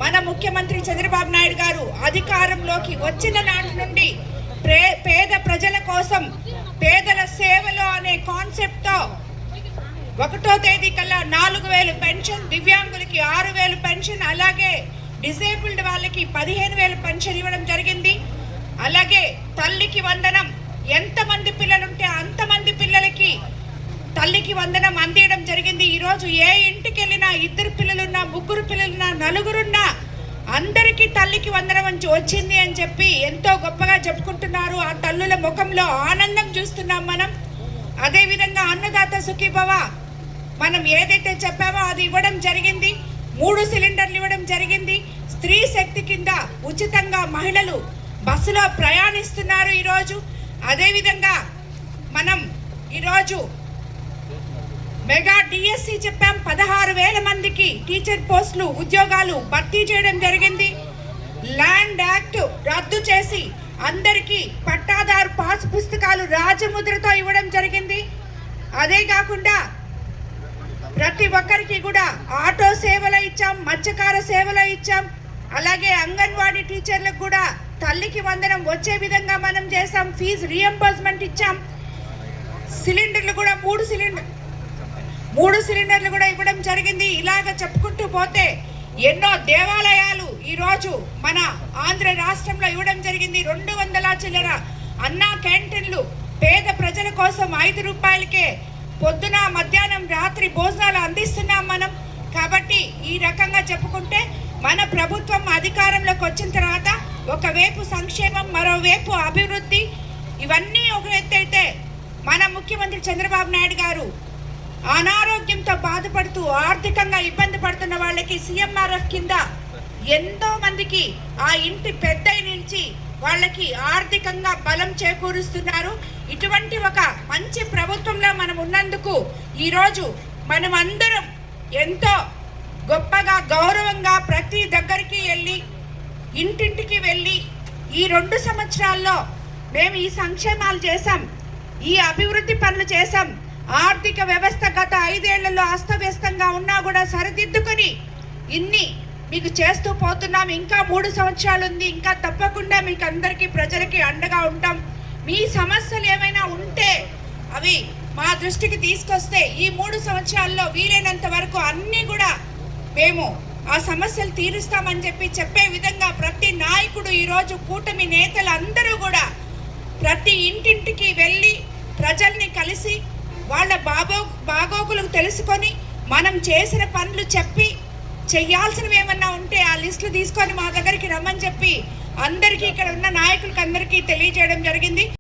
మన ముఖ్యమంత్రి చంద్రబాబు నాయుడు గారు అధికారంలోకి వచ్చిన నాటి నుండి పేద ప్రజల కోసం పేదల సేవలో అనే కాన్సెప్ట్ తో 1వ తేదీ కల్లా 4000 పెన్షన్, దివ్యాంగులకి 6000 పెన్షన్, అలాగే డిసేబుల్డ్ వాళ్ళకి 15000 పెన్షన్ ఇవ్వడం జరిగింది. అలాగే తల్లికి వందనం, ఎంతమంది పిల్లలుంటే అంతమంది పిల్లలకి తల్లికి వందనం అందించడం జరిగింది. ఈరోజు ఏ ఇంటికి వెళ్ళినా 2 పిల్లలున్నా, 3 పిల్లలున్నా, 4 అందరికీ తల్లికి వందనం వచ్చింది అని చెప్పి ఎంతో గొప్పగా చెప్పుకుంటున్నారు. ఆ తల్లుల ముఖంలో ఆనందం చూస్తున్నాం మనం. అదేవిధంగా అన్నదాత సుఖీభవ మనం ఏదైతే చెప్పామో అది ఇవ్వడం జరిగింది. 3 సిలిండర్లు ఇవ్వడం జరిగింది. స్త్రీ శక్తి కింద ఉచితంగా మహిళలు బస్సులో ప్రయాణిస్తున్నారు ఈరోజు. అదేవిధంగా మనం ఈరోజు మెగా డిఎస్సి చెప్పాం. 16,000 మందికి టీచర్ పోస్టులు, ఉద్యోగాలు భర్తీ చేయడం జరిగింది. ల్యాండ్ యాక్ట్ రద్దు చేసి అందరికీ పట్టాదారు పాస్ పుస్తకాలు రాజముద్రతో ఇవ్వడం జరిగింది. అదే కాకుండా ప్రతి ఒక్కరికి కూడా ఆటో సేవలు ఇచ్చాం, మత్స్యకార సేవలు ఇచ్చాం. అలాగే అంగన్వాడీ టీచర్లకు కూడా తల్లికి వందనం వచ్చే విధంగా మనం చేసాం. ఫీజు రియంబర్స్మెంట్ ఇచ్చాం. సిలిండర్లు కూడా 3 సిలిండర్లు కూడా ఇవ్వడం జరిగింది. ఇలాగ చెప్పుకుంటూ పోతే ఎన్నో దేవాలయాలు ఈరోజు మన ఆంధ్ర రాష్ట్రంలో ఇవ్వడం జరిగింది. 200 చిల్లర అన్నా క్యాంటీన్లు పేద ప్రజల కోసం 5 రూపాయలకే పొద్దున, మధ్యాహ్నం, రాత్రి భోజనాలు అందిస్తున్నాం మనం. కాబట్టి ఈ రకంగా చెప్పుకుంటే మన ప్రభుత్వం అధికారంలోకి వచ్చిన తర్వాత ఒకవైపు సంక్షేమం, మరోవైపు అభివృద్ధి, ఇవన్నీ ఒక ఎత్తు అయితే మన ముఖ్యమంత్రి చంద్రబాబు నాయుడు గారు అనారోగ్యంతో బాధపడుతూ ఆర్థికంగా ఇబ్బంది పడుతున్న వాళ్ళకి సీఎంఆర్ఎఫ్ కింద ఎంతో మందికి ఆ ఇంటి పెద్ద నిలిచి వాళ్ళకి ఆర్థికంగా బలం చేకూరుస్తున్నారు. ఇటువంటి ఒక మంచి ప్రభుత్వంలో మనం ఉన్నందుకు ఈరోజు మనం అందరం ఎంతో గొప్పగా, గౌరవంగా ప్రతి దగ్గరికి వెళ్ళి, ఇంటింటికి వెళ్ళి ఈ 2 సంవత్సరాల్లో మేము ఈ సంక్షేమాలు చేశాం, ఈ అభివృద్ధి పనులు చేశాం. ఆర్థిక వ్యవస్థ గత 5 ఏళ్లలో అస్తవ్యస్తంగా ఉన్నా కూడా సరిదిద్దుకొని ఇన్ని మీకు చేస్తూ పోతున్నాం. ఇంకా 3 సంవత్సరాలు ఉంది. ఇంకా తప్పకుండా మీకు అందరికీ ప్రజలకి అండగా ఉంటాం. మీ సమస్యలు ఏమైనా ఉంటే అవి మా దృష్టికి తీసుకొస్తే ఈ 3 సంవత్సరాల్లో వీలైనంత వరకు అన్నీ కూడా మేము ఆ సమస్యలు తీరుస్తామని చెప్పే విధంగా ప్రతి నాయకుడు ఈరోజు కూటమి నేతలు అందరూ కూడా ప్రతి ఇంటింటికి వెళ్ళి ప్రజల్ని కలిసి వాళ్ళ బాగోగులు తెలుసుకొని మనం చేసిన పనులు చెప్పి చెయ్యాల్సినవి ఏమన్నా ఉంటే ఆ లిస్టులు తీసుకొని మా దగ్గరికి రమ్మని చెప్పి అందరికీ ఇక్కడ ఉన్న నాయకులకి అందరికీ తెలియజేయడం జరిగింది.